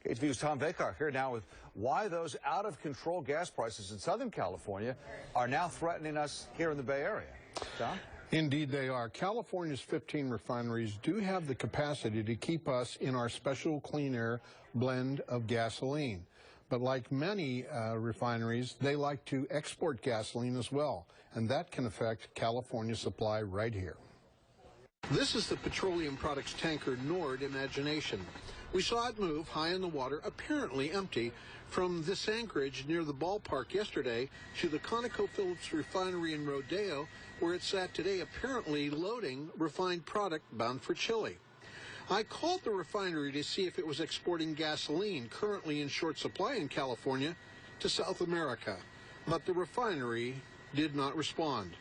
KTVU's Tom Vakar here now with why those out-of-control gas prices in Southern California are now threatening us here in the Bay Area. Tom? Indeed they are. California's 15 refineries do have the capacity to keep us in our special clean air blend of gasoline. But like many refineries, they like to export gasoline as well, and that can affect California's supply right here. This is the petroleum products tanker Nord Imagination. We saw it move high in the water, apparently empty, from this anchorage near the ballpark yesterday to the ConocoPhillips refinery in Rodeo, where it sat today apparently loading refined product bound for Chile. I called the refinery to see if it was exporting gasoline, currently in short supply in California, to South America, but the refinery did not respond.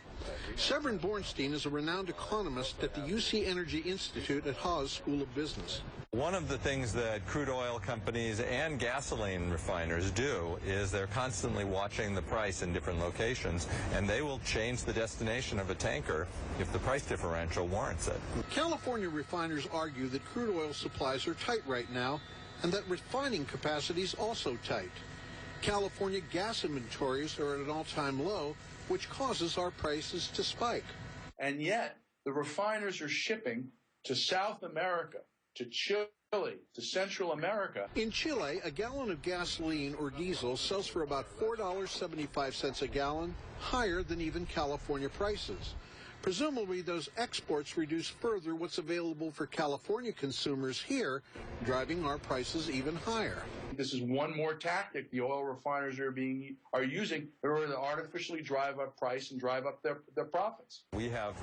Severin Bornstein is a renowned economist at the UC Energy Institute at Haas School of Business. One of the things that crude oil companies and gasoline refiners do is they're constantly watching the price in different locations, and they will change the destination of a tanker if the price differential warrants it. California refiners argue that crude oil supplies are tight right now and that refining capacity is also tight. California gas inventories are at an all-time low, which causes our prices to spike. And yet, the refiners are shipping to South America, to Chile, to Central America. In Chile, a gallon of gasoline or diesel sells for about $4.75 a gallon, higher than even California prices. Presumably, those exports reduce further what's available for California consumers here, driving our prices even higher. This is one more tactic the oil refiners are using in order to artificially drive up price and drive up their profits. We have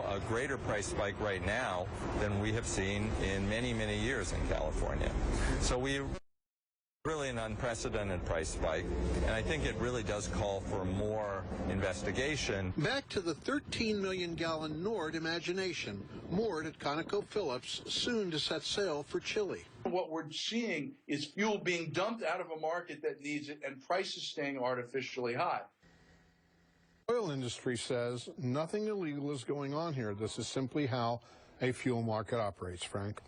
a greater price spike right now than we have seen in many, many years in California. So we really an unprecedented price spike, and I think it really does call for more investigation. Back to the 13 million gallon Nord Imagination, moored at ConocoPhillips, soon to set sail for Chile. What we're seeing is fuel being dumped out of a market that needs it and prices staying artificially high. The oil industry says nothing illegal is going on here. This is simply how a fuel market operates, Frank.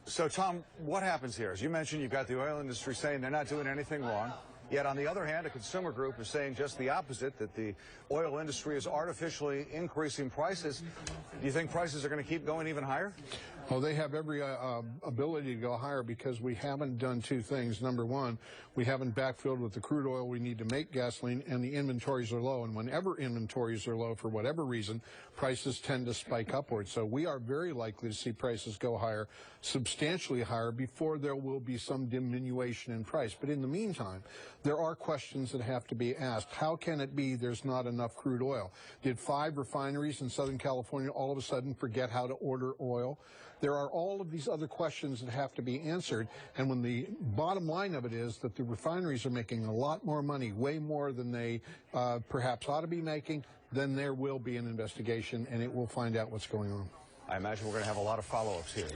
So, Tom, what happens here? As you mentioned, you've got the oil industry saying they're not doing anything wrong. Yet, on the other hand, a consumer group is saying just the opposite, that the oil industry is artificially increasing prices. Do you think prices are going to keep going even higher? Well, they have every ability to go higher because we haven't done two things. Number one, we haven't backfilled with the crude oil we need to make gasoline, and the inventories are low. And whenever inventories are low, for whatever reason, prices tend to spike upwards. So we are very likely to see prices go higher, substantially higher, before there will be some diminution in price. But in the meantime, there are questions that have to be asked. How can it be there's not enough crude oil? Did 5 refineries in Southern California all of a sudden forget how to order oil? There are all of these other questions that have to be answered, and when the bottom line of it is that the refineries are making a lot more money, way more than they perhaps ought to be making, then there will be an investigation, and it will find out what's going on. I imagine we're going to have a lot of follow-ups here.